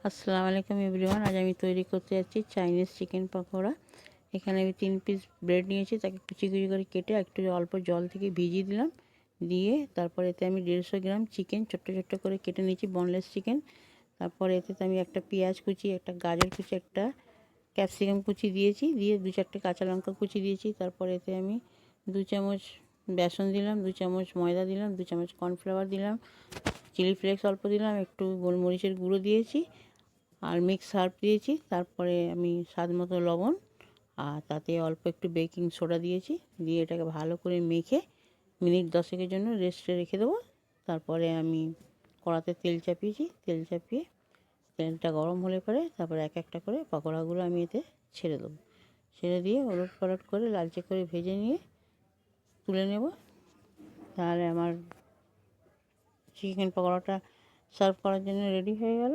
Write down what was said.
আসসালামু আলাইকুম এভরিওয়ান। আজ আমি তৈরি করতে যাচ্ছি চাইনিজ চিকেন পকোড়া। এখানে আমি 3 পিস ব্রেড নিয়েছি, তাকে কুচি কুচি করে কেটে একটু অল্প জল থেকে ভিজিয়ে দিলাম। দিয়ে তারপর এতে আমি 150 গ্রাম চিকেন ছোট্ট ছোট্ট করে কেটে নিয়েছি, বোনলেস চিকেন। তারপরে এতে আমি একটা পেঁয়াজ কুচি, একটা গাজর কুচি, একটা ক্যাপসিকাম কুচি দিয়েছি, দিয়ে 2-4টে কাঁচা লঙ্কা কুচি দিয়েছি। তারপরে এতে আমি 2 চামচ বেসন দিলাম, 2 চামচ ময়দা দিলাম, 2 চামচ কর্নফ্লাওয়ার দিলাম, চিলি ফ্লেক্স অল্প দিলাম, একটু গোলমরিচের গুঁড়ো দিয়েছি, আর মিক্স হার্ব দিয়েছি। তারপরে আমি স্বাদ মতো লবণ, আর তাতে অল্প একটু বেকিং সোডা দিয়েছি। দিয়ে এটাকে ভালো করে মেখে মিনিট 10-এর জন্য রেস্টে রেখে দেবো। তারপরে আমি কড়াতে তেল চাপিয়েছি, তেল চাপিয়ে তেলটা গরম হলে পরে তারপরে এক একটা করে পকোড়াগুলো আমি এতে ছেড়ে দেবো। ছেড়ে দিয়ে ওলট পালট করে লালচে করে ভেজে নিয়ে তুলে নেব। তাহলে আমার চিকেন পকোড়াটা সার্ভ করার জন্য রেডি হয়ে গেল।